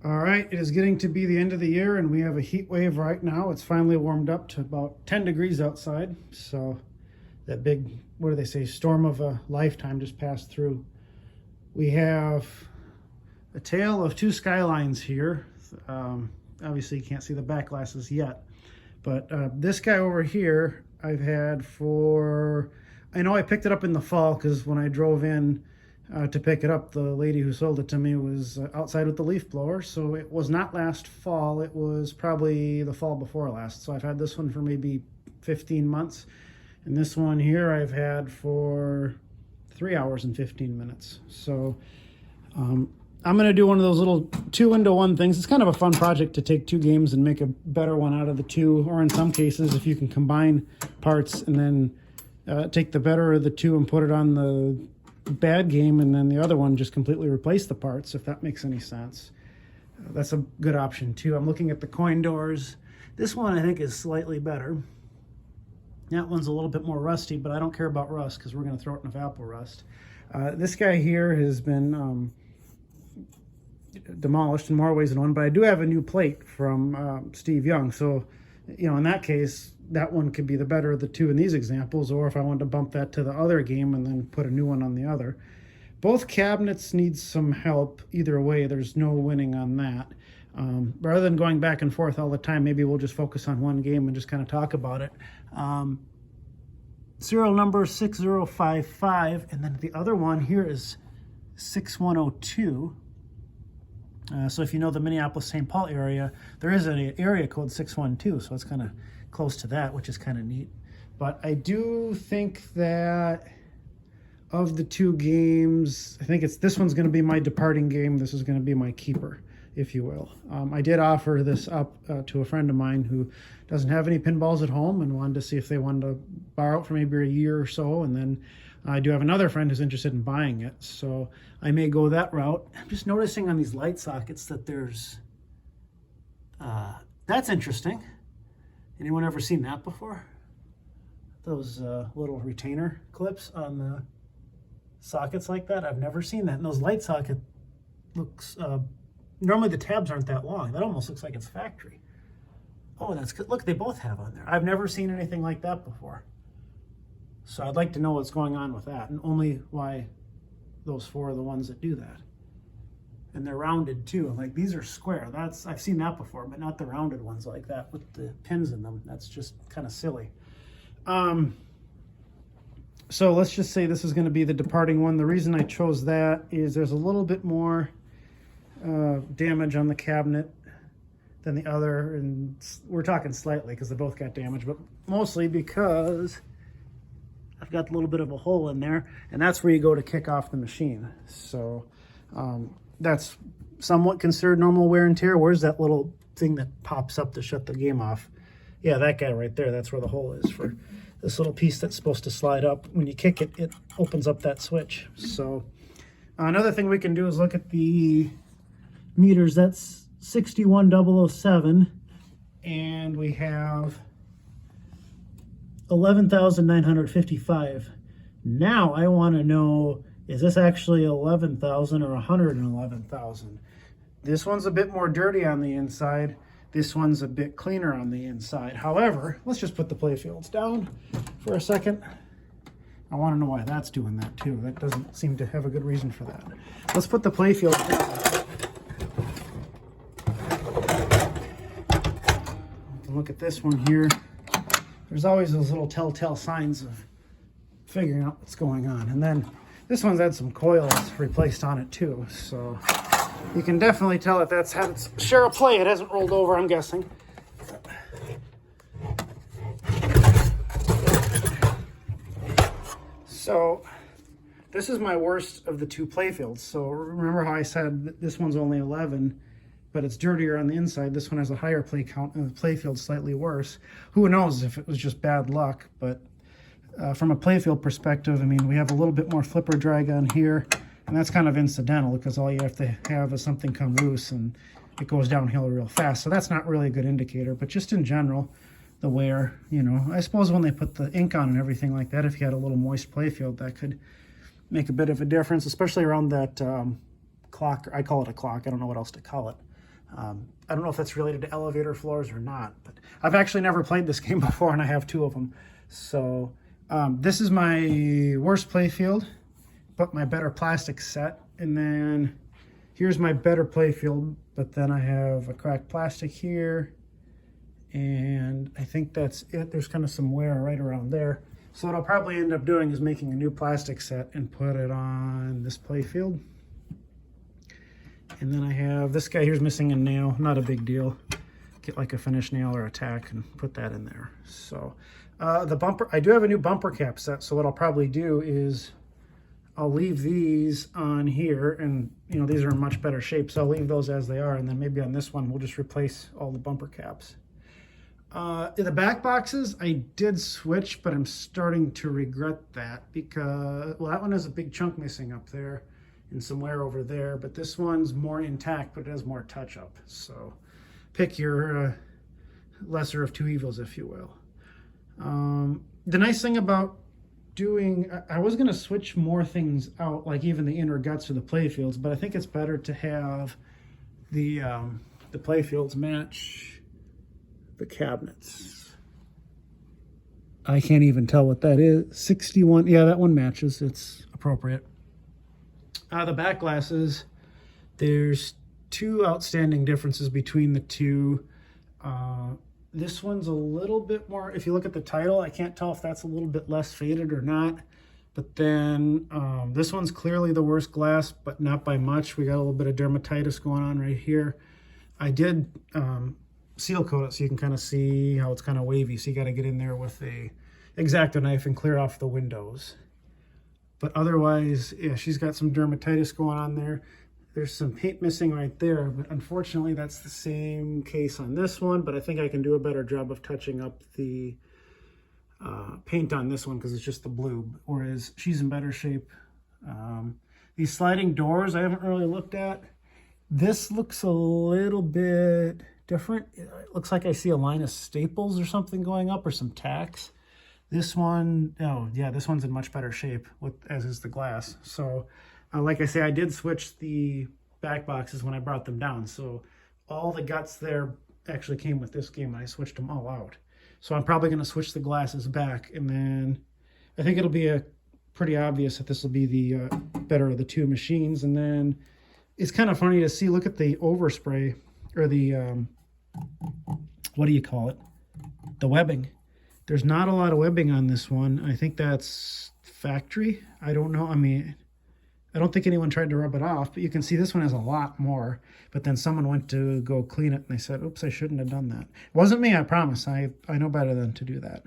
All right, it is getting to be the end of the year and we have a heat wave right now. It's finally warmed up to about 10 degrees outside. So that big, what do they say, storm of a lifetime just passed through. We have a tale of two Skylines here. Obviously you can't see the back glasses yet, but this guy over here I've had for, I know I picked it up in the fall because when I drove in to pick it up, the lady who sold it to me was outside with the leaf blower. So it was not last fall, it was probably the fall before last. So I've had this one for maybe 15 months. And this one here I've had for 3 hours and 15 minutes. So I'm going to do one of those little 2-into-1 things. It's kind of a fun project to take two games and make a better one out of the two. Or in some cases, if you can combine parts and then take the better of the two and put it on the bad game, and then the other one just completely replace the parts, if that makes any sense. That's a good option too. I'm looking at the coin doors. This one I think is slightly better. That one's a little bit more rusty, but I don't care about rust because we're going to throw it in Apple rust. This guy here has been demolished in more ways than one, but I do have a new plate from Steve Young. So, you know, in that case, that one could be the better of the two in these examples, or if I wanted to bump that to the other game and then put a new one on the other. Both cabinets need some help. Either way, there's no winning on that. Rather than going back and forth all the time, maybe we'll just focus on one game and just kind of talk about it. Serial number 6055, and then the other one here is 6102. So if you know the Minneapolis-St. Paul area, there is an area code 612, so it's kind of close to that, which is kind of neat. But I do think that of the two games, I think this one's going to be my departing game. This is going to be my keeper, if you will. I did offer this up to a friend of mine who doesn't have any pinballs at home and wanted to see if they wanted to borrow it for maybe a year or so. And then I do have another friend who's interested in buying it, so I may go that route. I'm just noticing on these light sockets that there's, that's interesting. Anyone ever seen that before? Those little retainer clips on the sockets like that? I've never seen that. And those light socket looks, normally the tabs aren't that long. That almost looks like it's factory. Oh, that's good. Look, they both have on there. I've never seen anything like that before. So I'd like to know what's going on with that, and only why those four are the ones that do that. And they're rounded too. Like, these are square. I've seen that before, but not the rounded ones like that with the pins in them. That's just kind of silly. So let's just say this is going to be the departing one. The reason I chose that is there's a little bit more damage on the cabinet than the other, and we're talking slightly because they both got damage, but mostly because I've got a little bit of a hole in there, and that's where you go to kick off the machine. So that's somewhat considered normal wear and tear. Where's that little thing that pops up to shut the game off? Yeah, that guy right there, that's where the hole is for this little piece that's supposed to slide up. When you kick it, it opens up that switch. So another thing we can do is look at the meters. That's 61007, and we have 11,955. Now I want to know, is this actually 11,000 or 111,000? This one's a bit more dirty on the inside. This one's a bit cleaner on the inside. However, let's just put the playfields down for a second. I want to know why that's doing that too. That doesn't seem to have a good reason for that. Let's put the playfields down. Look at this one here. There's always those little telltale signs of figuring out what's going on. And then this one's had some coils replaced on it too. So you can definitely tell that that's had its share of play. It hasn't rolled over, I'm guessing. So this is my worst of the two playfields. So remember how I said that this one's only 11, but it's dirtier on the inside. This one has a higher play count and the playfield slightly worse. Who knows if it was just bad luck, but from a playfield perspective, I mean, we have a little bit more flipper drag on here, and that's kind of incidental because all you have to have is something come loose and it goes downhill real fast. So that's not really a good indicator, but just in general, the wear, you know, I suppose when they put the ink on and everything like that, if you had a little moist playfield, that could make a bit of a difference, especially around that clock. I call it a clock. I don't know what else to call it. I don't know if that's related to elevator floors or not, but I've actually never played this game before, and I have 2 of them. So this is my worst playfield, but my better plastic set. And then here's my better playfield, but then I have a cracked plastic here, and I think that's it. There's kind of some wear right around there. So what I'll probably end up doing is making a new plastic set and put it on this playfield. And then I have, this guy here's missing a nail, not a big deal. Get like a finish nail or a tack and put that in there. So the bumper, I do have a new bumper cap set, so what I'll probably do is I'll leave these on here, and you know, these are in much better shape, so I'll leave those as they are, and then maybe on this one we'll just replace all the bumper caps. In the back boxes, I did switch, but I'm starting to regret that because, well, that one has a big chunk missing up there and some wear over there, but this one's more intact, but it has more touch-up. So pick your lesser of 2 evils, if you will. The nice thing about doing, I was going to switch more things out, like even the inner guts for the playfields, but I think it's better to have the playfields match the cabinets. I can't even tell what that is. 61, yeah, that one matches. It's appropriate. The back glasses, there's 2 outstanding differences between the 2. This one's a little bit more, if you look at the title, I can't tell if that's a little bit less faded or not. But then this one's clearly the worst glass, but not by much. We got a little bit of dermatitis going on right here. I did seal coat it so you can kind of see how it's kind of wavy, so you got to get in there with a X-Acto knife and clear off the windows. But otherwise, yeah, she's got some dermatitis going on there. There's some paint missing right there, but unfortunately that's the same case on this one, but I think I can do a better job of touching up the paint on this one because it's just the blue, whereas she's in better shape. These sliding doors I haven't really looked at. This looks a little bit different. It looks like I see a line of staples or something going up, or some tacks. This one, oh yeah, this one's in much better shape, as is the glass. So like I say, I did switch the back boxes when I brought them down. So all the guts there actually came with this game, and I switched them all out. So I'm probably going to switch the glasses back, and then I think it'll be pretty obvious that this will be the better of the 2 machines. And then it's kind of funny to see, look at the overspray, or the, what do you call it? The webbing. There's not a lot of webbing on this one. I think that's factory. I don't know. I mean, I don't think anyone tried to rub it off, but you can see this one has a lot more. But then someone went to go clean it, and they said, oops, I shouldn't have done that. It wasn't me, I promise. I know better than to do that.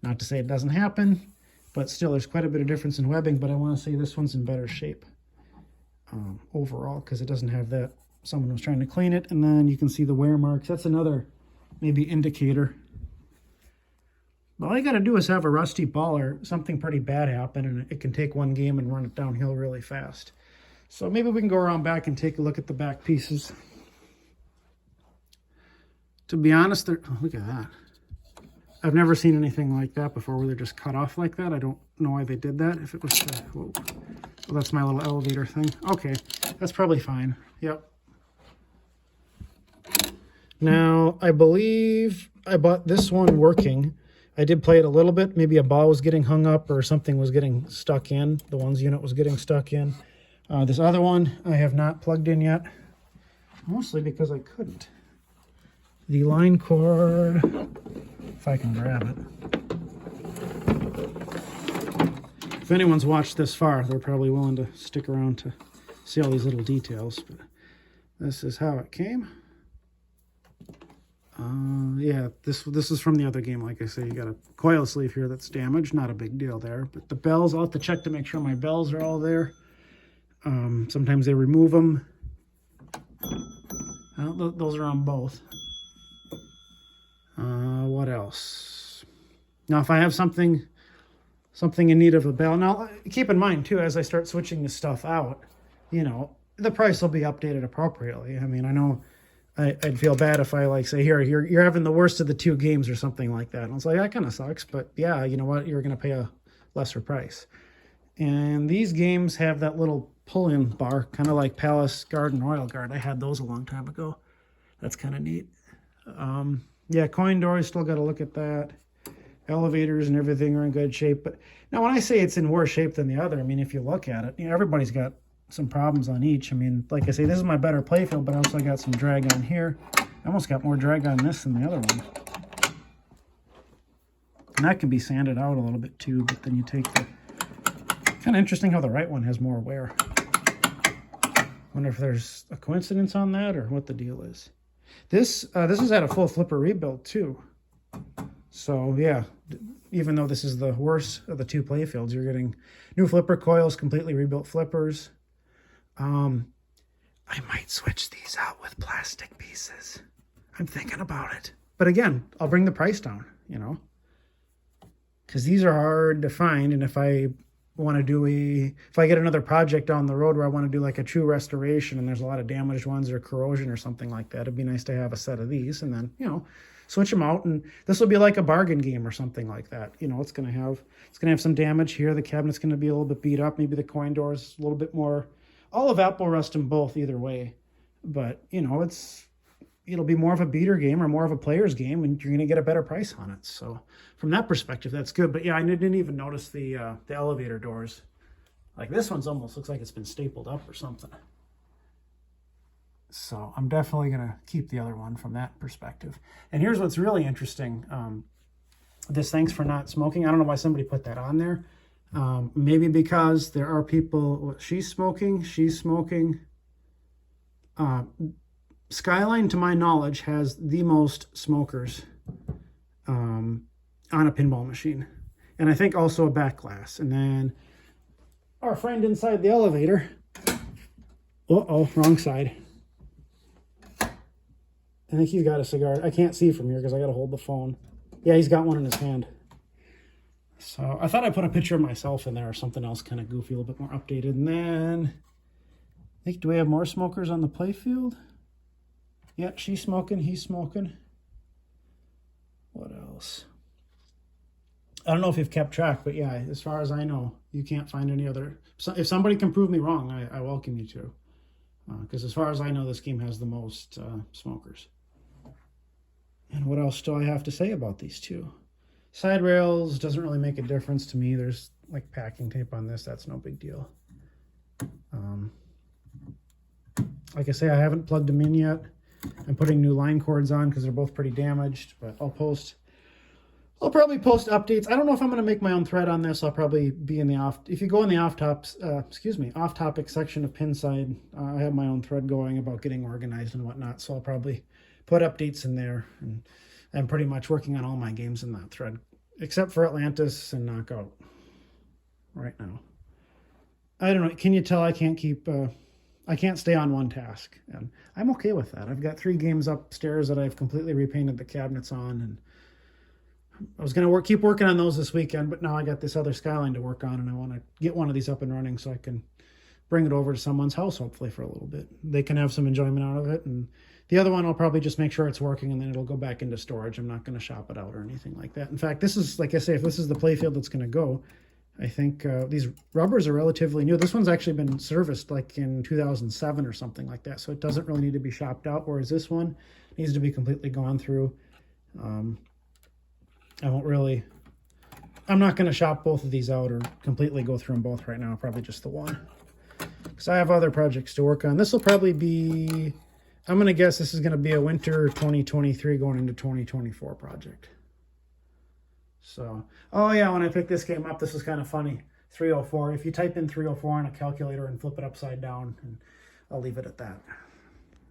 Not to say it doesn't happen, but still there's quite a bit of difference in webbing, but I want to say this one's in better shape overall, because it doesn't have that. Someone was trying to clean it, and then you can see the wear marks. That's another maybe indicator. All you got to do is have a rusty ball or something pretty bad happen, and it can take one game and run it downhill really fast. So maybe we can go around back and take a look at the back pieces. To be honest, look at that. I've never seen anything like that before, where they're just cut off like that. I don't know why they did that. If it was, whoa. Well, that's my little elevator thing. Okay, that's probably fine. Yep. Now, I believe I bought this one working. I did play it a little bit. Maybe a ball was getting hung up or something was getting stuck in. The ones unit was getting stuck in. This other one I have not plugged in yet, mostly because I couldn't. The line cord, if I can grab it. If anyone's watched this far, they're probably willing to stick around to see all these little details. But this is how it came. Yeah, this is from the other game. Like I say, you got a coil sleeve here that's damaged. Not a big deal there. But the bells, I'll have to check to make sure my bells are all there. Sometimes they remove them. Those are on both. What else? Now, if I have something in need of a bell. Now, keep in mind, too, as I start switching this stuff out, you know, the price will be updated appropriately. I mean, I know I'd feel bad if I, like, say, here, you're having the worst of the 2 games or something like that. And it's like, that kind of sucks. But, yeah, you know what? You're going to pay a lesser price. And these games have that little pull-in bar, kind of like Palace Guard and Royal Guard. I had those a long time ago. That's kind of neat. Yeah, coin doors, still got to look at that. Elevators and everything are in good shape. But now when I say it's in worse shape than the other, I mean, if you look at it, you know, everybody's got some problems on each. I mean, like I say, this is my better playfield, but I also got some drag on here. I almost got more drag on this than the other one. And that can be sanded out a little bit too, but then you take the... Kind of interesting how the right one has more wear. Wonder if there's a coincidence on that or what the deal is. This is at a full flipper rebuild too. So yeah, even though this is the worst of the two playfields, you're getting new flipper coils, completely rebuilt flippers. I might switch these out with plastic pieces. I'm thinking about it. But again, I'll bring the price down, you know, because these are hard to find. And if I want to do if I get another project down the road where I want to do like a true restoration and there's a lot of damaged ones or corrosion or something like that, it'd be nice to have a set of these and then, you know, switch them out. And this will be like a bargain game or something like that. You know, it's going to have some damage here. The cabinet's going to be a little bit beat up. Maybe the coin doors a little bit more. I'll have apple rust them both either way. But, you know, it'll be more of a beater game or more of a player's game, and you're going to get a better price on it. So from that perspective, that's good. But yeah, I didn't even notice the elevator doors. Like this one's almost looks like it's been stapled up or something. So I'm definitely going to keep the other one from that perspective. And here's what's really interesting. This thanks for not smoking. I don't know why somebody put that on there. Maybe because there are people, she's smoking. Skyline, to my knowledge, has the most smokers on a pinball machine. And I think also a back glass. And then our friend inside the elevator. Uh-oh, wrong side. I think he's got a cigar. I can't see from here because I got to hold the phone. Yeah, he's got one in his hand. So I thought I put a picture of myself in there or something else kind of goofy, a little bit more updated. And then, I think, do we have more smokers on the playfield? Yeah, she's smoking, he's smoking. What else? I don't know if you've kept track, but yeah, as far as I know, you can't find any other. So if somebody can prove me wrong, I welcome you to. Because as far as I know, this game has the most smokers. And what else do I have to say about these two? Side rails doesn't really make a difference to me. There's like packing tape on this. That's no big deal. Like I say, I haven't plugged them in yet. I'm putting new line cords on because they're both pretty damaged, but I'll probably post updates. I don't know if I'm going to make my own thread on this. I'll probably be in the if you go in the off-topic section of Pinside, I have my own thread going about getting organized and whatnot. So I'll probably put updates in there, and I'm pretty much working on all my games in that thread, except for Atlantis and Knockout right now. I don't know. Can you tell I can't keep, I can't stay on one task, and I'm okay with that. I've got 3 games upstairs that I've completely repainted the cabinets on, and I was going to keep working on those this weekend, but now I got this other Skyline to work on, and I want to get one of these up and running so I can bring it over to someone's house, hopefully, for a little bit. They can have some enjoyment out of it, and the other one I'll probably just make sure it's working, and then it'll go back into storage. I'm not going to shop it out or anything like that. In fact, this is, like I say, if this is the playfield that's going to go, I think these rubbers are relatively new. This one's actually been serviced like in 2007 or something like that, so it doesn't really need to be shopped out, whereas this one needs to be completely gone through. I'm not going to shop both of these out or completely go through them both right now, probably just the one. Because I have other projects to work on. This will probably be, I'm going to guess this is going to be a winter 2023 going into 2024 project. So, oh yeah, when I picked this game up, this was kind of funny. 304. If you type in 304 on a calculator and flip it upside down, and I'll leave it at that.